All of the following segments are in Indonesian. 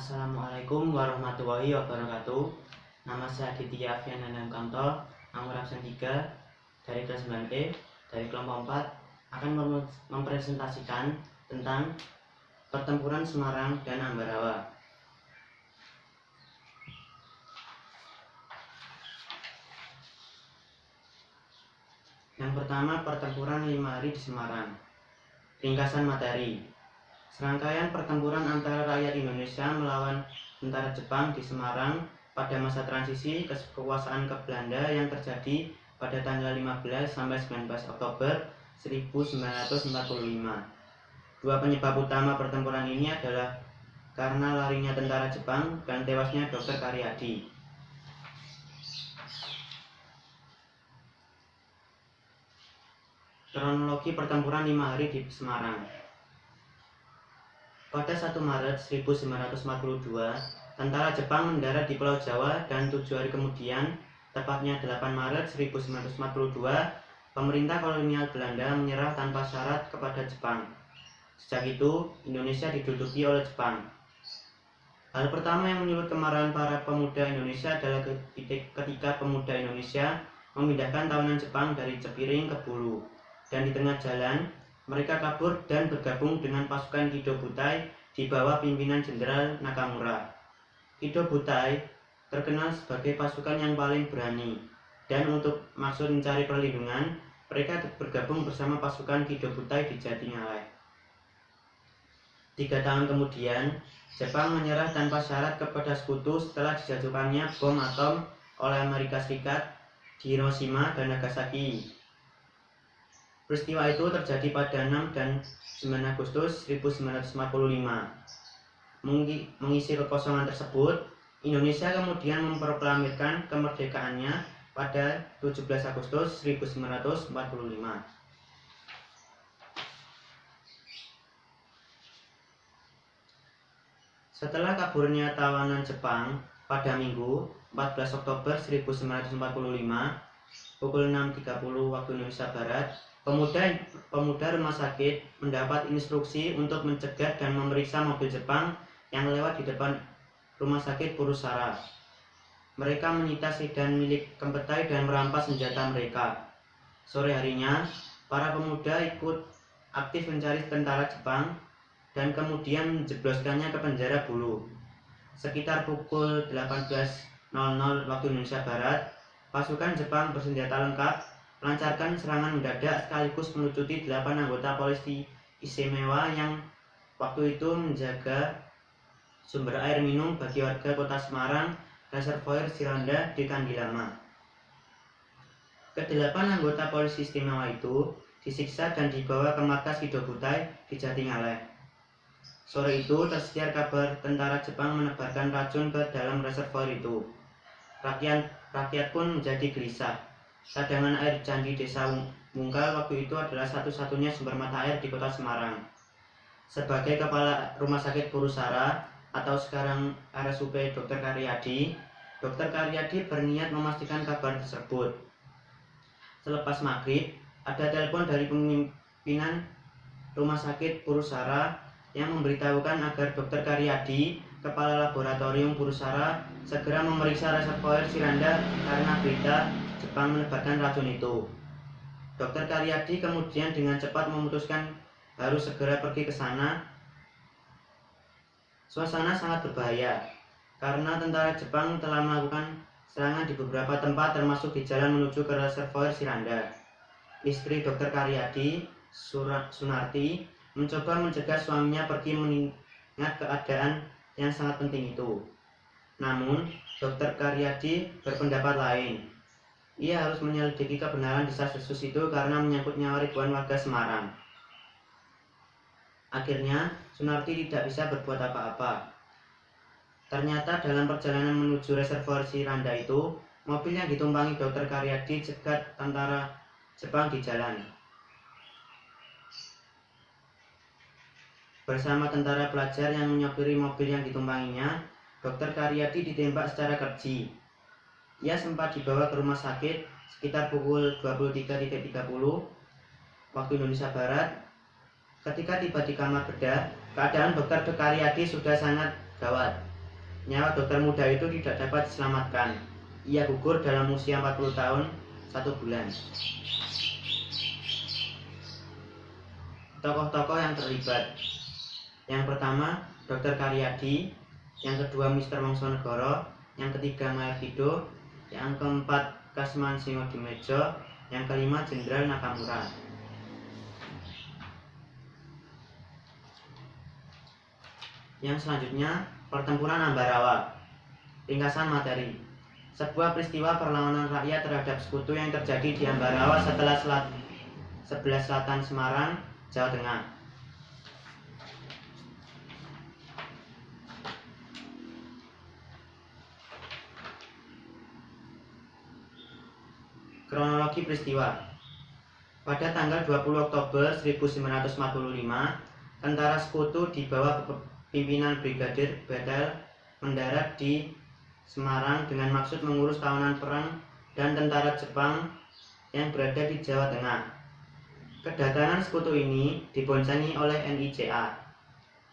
Assalamualaikum warahmatullahi wabarakatuh. Nama saya Aditya Fian Kanto, nomor absen 3 dari kelas 9E dari kelompok 4 akan mempresentasikan tentang pertempuran Semarang dan Ambarawa. Yang pertama, pertempuran 5 hari di Semarang. Ringkasan materi. Serangkaian pertempuran antara rakyat Indonesia melawan tentara Jepang di Semarang pada masa transisi kekuasaan ke Belanda yang terjadi pada tanggal 15 sampai 19 Oktober 1945. Dua penyebab utama pertempuran ini adalah karena larinya tentara Jepang dan tewasnya Dr. Karyadi. Kronologi pertempuran 5 hari di Semarang. Pada 1 Maret 1942, tentara Jepang mendarat di Pulau Jawa dan 7 hari kemudian, tepatnya 8 Maret 1942, pemerintah kolonial Belanda menyerah tanpa syarat kepada Jepang. Sejak itu, Indonesia diduduki oleh Jepang. Hal pertama yang menyulut kemarahan para pemuda Indonesia adalah ketika pemuda Indonesia memindahkan tawanan Jepang dari Cepiring ke Bulu, dan di tengah jalan mereka kabur dan bergabung dengan pasukan Kido Butai di bawah pimpinan Jenderal Nakamura. Kido Butai terkenal sebagai pasukan yang paling berani, dan untuk maksud mencari perlindungan, mereka bergabung bersama pasukan Kido Butai di Jatingaleh. 3 tahun kemudian, Jepang menyerah tanpa syarat kepada sekutu setelah dijatuhkannya bom atom oleh Amerika Serikat di Hiroshima dan Nagasaki. Peristiwa itu terjadi pada 6 dan 9 Agustus 1945. Mengisi kekosongan tersebut, Indonesia kemudian memproklamirkan kemerdekaannya pada 17 Agustus 1945. Setelah kaburnya tawanan Jepang pada Minggu 14 Oktober 1945 pukul 6.30 waktu Indonesia Barat, pemuda rumah sakit mendapat instruksi untuk mencegat dan memeriksa mobil Jepang yang lewat di depan rumah sakit Purusara. Mereka menyita sedan milik Kempetai dan merampas senjata mereka. Sore harinya, para pemuda ikut aktif mencari tentara Jepang dan kemudian menjebloskannya ke penjara Bulu. Sekitar pukul 18.00 waktu Indonesia Barat, pasukan Jepang bersenjata lengkap melancarkan serangan mendadak sekaligus melucuti 8 anggota polisi istimewa yang waktu itu menjaga sumber air minum bagi warga kota Semarang, Reservoir Siranda di Kandilama. Ke-8 anggota polisi istimewa itu disiksa dan dibawa ke markas Kido Butai di Jatingaleh. Sore itu tersiar kabar tentara Jepang menebarkan racun ke dalam reservoir itu. Rakyat pun menjadi gelisah. Cadangan air Candi Desa Wungkal waktu itu adalah satu-satunya sumber mata air di kota Semarang. Sebagai kepala rumah sakit Purusara atau sekarang RSUP Dr. Karyadi, Dr. Karyadi berniat memastikan kabar tersebut. Selepas maghrib, ada telepon dari pimpinan rumah sakit Purusara yang memberitahukan agar Dr. Karyadi, kepala laboratorium Purusara, segera memeriksa reservoir Siranda karena berita Jepang menebarkan racun itu. Dr. Karyadi kemudian dengan cepat memutuskan harus segera pergi ke sana. Suasana sangat berbahaya karena tentara Jepang telah melakukan serangan di beberapa tempat termasuk di jalan menuju ke reservoir Siranda. Istri Dr. Karyadi, Sunarti, mencoba mencegah suaminya pergi mengingat keadaan yang sangat penting itu. Namun, Dr. Karyadi berpendapat lain. Ia harus menyelidiki kebenaran desas-desus itu karena menyangkut nyawa ribuan warga Semarang. Akhirnya, Sunarti tidak bisa berbuat apa-apa. Ternyata dalam perjalanan menuju reservoir Siranda itu, mobil yang ditumpangi Dr. Karyadi cegat tentara Jepang di jalan. Bersama tentara pelajar yang menyopiri mobil yang ditumpanginya, Dr. Karyadi ditembak secara keji. Ia sempat dibawa ke rumah sakit sekitar pukul 23.30 waktu Indonesia Barat. Ketika tiba di kamar bedah, keadaan Dr. Karyadi sudah sangat gawat. nyawa dokter muda itu tidak dapat diselamatkan. Ia gugur dalam usia 40 tahun 1 bulan. Tokoh-tokoh yang terlibat. Yang pertama, Dr. Karyadi. Yang kedua, Mr. Wongsonegoro. Yang ketiga, Maerkido. Yang keempat, Kasman Singodimejo. Yang kelima, Jenderal Nakamura. Yang selanjutnya, pertempuran Ambarawa. Ringkasan materi. Sebuah peristiwa perlawanan rakyat terhadap sekutu yang terjadi di Ambarawa sebelah selatan Semarang, Jawa Tengah. Kronologi peristiwa. Pada tanggal 20 Oktober 1945, tentara sekutu di bawah pimpinan Brigadir Bedel mendarat di Semarang dengan maksud mengurus tawanan perang dan tentara Jepang yang berada di Jawa Tengah. Kedatangan sekutu ini dibonsani oleh NICA.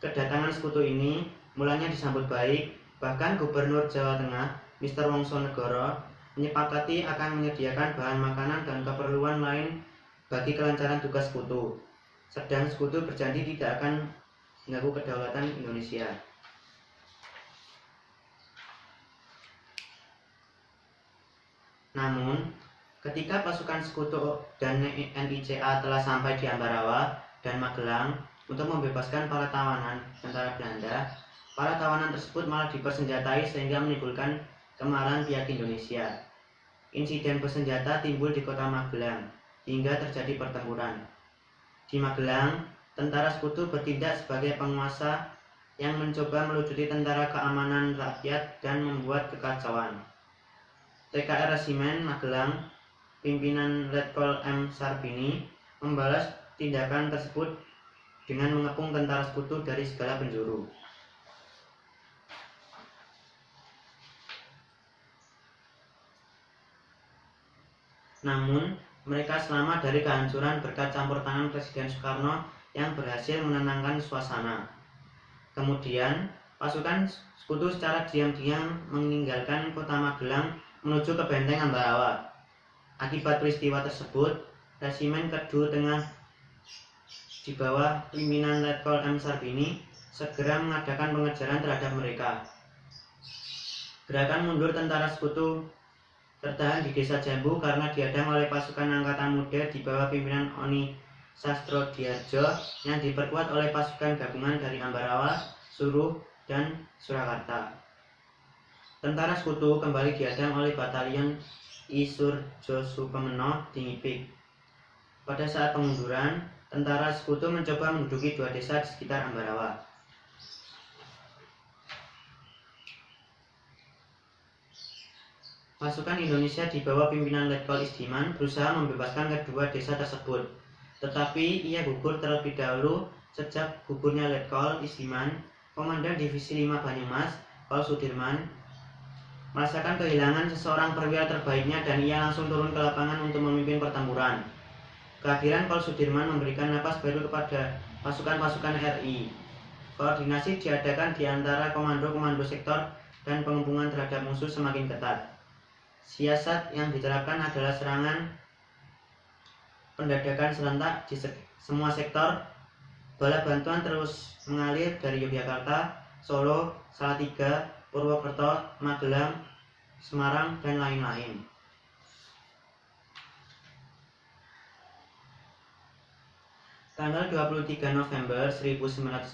Kedatangan sekutu ini mulanya disambut baik, bahkan Gubernur Jawa Tengah, Mr. Wongsonegoro, menyepakati akan menyediakan bahan makanan dan keperluan lain bagi kelancaran tugas sekutu. Sedang sekutu berjanji tidak akan mengganggu kedaulatan Indonesia. Namun, ketika pasukan sekutu dan NICA telah sampai di Ambarawa dan Magelang untuk membebaskan para tawanan tentara Belanda, para tawanan tersebut malah dipersenjatai sehingga menimbulkan kemarahan pihak Indonesia. Insiden bersenjata timbul di kota Magelang hingga terjadi pertempuran. Di Magelang, tentara sekutu bertindak sebagai penguasa yang mencoba melucuti tentara keamanan rakyat dan membuat kekacauan. TKR Resimen Magelang, pimpinan Letkol M. Sarbini, membalas tindakan tersebut dengan mengepung tentara sekutu dari segala penjuru. Namun, mereka selamat dari kehancuran berkat campur tangan Presiden Soekarno yang berhasil menenangkan suasana. Kemudian, pasukan sekutu secara diam-diam meninggalkan kota Magelang menuju ke benteng Ambarawa. Akibat peristiwa tersebut, Resimen Kedu Tengah di bawah pimpinan Letkol M. Sarbini segera mengadakan pengejaran terhadap mereka. Gerakan mundur tentara sekutu tertahan di Desa Jambu karena dihadang oleh pasukan angkatan muda di bawah pimpinan Oni Sastrodiyardjo yang diperkuat oleh pasukan gabungan dari Ambarawa, Suruh, dan Surakarta. Tentara sekutu kembali dihadang oleh batalion I Surjosupemeno di Ngipik. Pada saat pengunduran, tentara sekutu mencoba menduduki 2 desa di sekitar Ambarawa. Pasukan Indonesia di bawah pimpinan Letkol Isdiman berusaha membebaskan kedua desa tersebut, tetapi ia gugur terlebih dahulu sejak gugurnya Letkol Isdiman. Komandan Divisi 5 Banyumas, Kol Sudirman, merasakan kehilangan seseorang perwira terbaiknya dan ia langsung turun ke lapangan untuk memimpin pertempuran. Kehadiran Kol Sudirman memberikan napas baru kepada pasukan-pasukan RI. Koordinasi diadakan di antara komando-komando sektor dan pengepungan terhadap musuh semakin ketat. Siasat yang diterapkan adalah serangan pendadakan serentak di semua sektor. Bala bantuan terus mengalir dari Yogyakarta, Solo, Salatiga, Purwokerto, Magelang, Semarang, dan lain-lain. Tanggal 23 November 1945,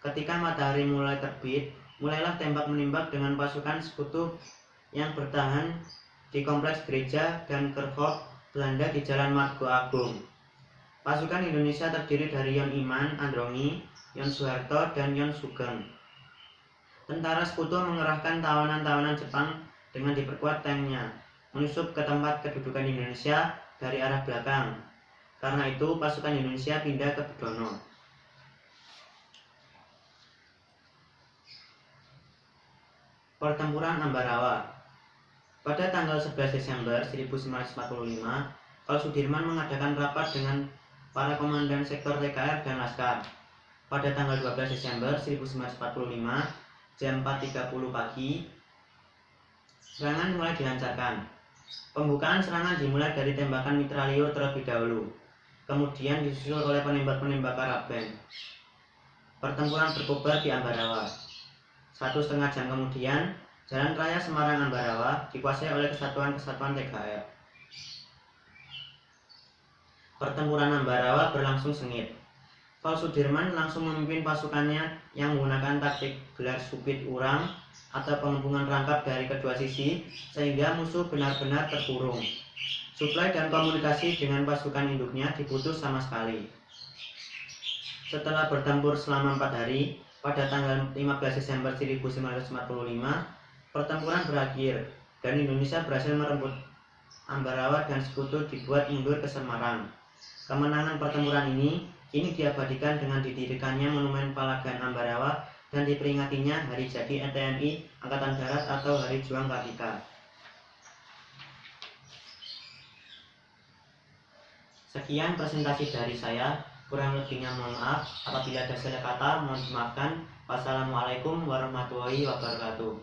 ketika matahari mulai terbit, mulailah tembak-menembak dengan pasukan sekutu yang bertahan di kompleks gereja dan Kerkhof Belanda di Jalan Margo Agung. Pasukan Indonesia terdiri dari Yon Iman Androngi, Yon Soeharto, dan Yon Sugeng. Tentara sekutu mengerahkan tawanan-tawanan Jepang dengan diperkuat tanknya, menyusup ke tempat kedudukan Indonesia dari arah belakang. Karena itu, pasukan Indonesia pindah ke Budono. Pertempuran Ambarawa. Pada tanggal 11 Desember 1945, Kol Sudirman mengadakan rapat dengan para komandan sektor TKR dan Laskar. Pada tanggal 12 Desember 1945, jam 4.30 pagi, serangan mulai dilancarkan. Pembukaan serangan dimulai dari tembakan mitrailleur terlebih dahulu, kemudian disusul oleh penembak-penembak karaben. Pertempuran berkobar di Ambarawa. 1,5 jam kemudian, Jalan Raya Semarang-Ambarawa dikuasai oleh kesatuan-kesatuan TKR. Pertempuran Ambarawa berlangsung sengit. Kol Sudirman langsung memimpin pasukannya yang menggunakan taktik gelar supit urang atau pengepungan rangkap dari kedua sisi sehingga musuh benar-benar terkurung. Suplai dan komunikasi dengan pasukan induknya diputus sama sekali. Setelah bertempur selama 4 hari, pada tanggal 15 Desember 1945, pertempuran berakhir dan Indonesia berhasil merebut Ambarawa dan sekutu dibuat mundur ke Semarang. Kemenangan pertempuran ini kini diabadikan dengan didirikannya Monumen Palagan Ambarawa dan diperingatinya Hari Jadi TNI Angkatan Darat atau Hari Juang Kartika. Sekian presentasi dari saya, kurang lebihnya mohon maaf. Apabila ada salah kata mohon dimaafkan. Wassalamualaikum warahmatullahi wabarakatuh.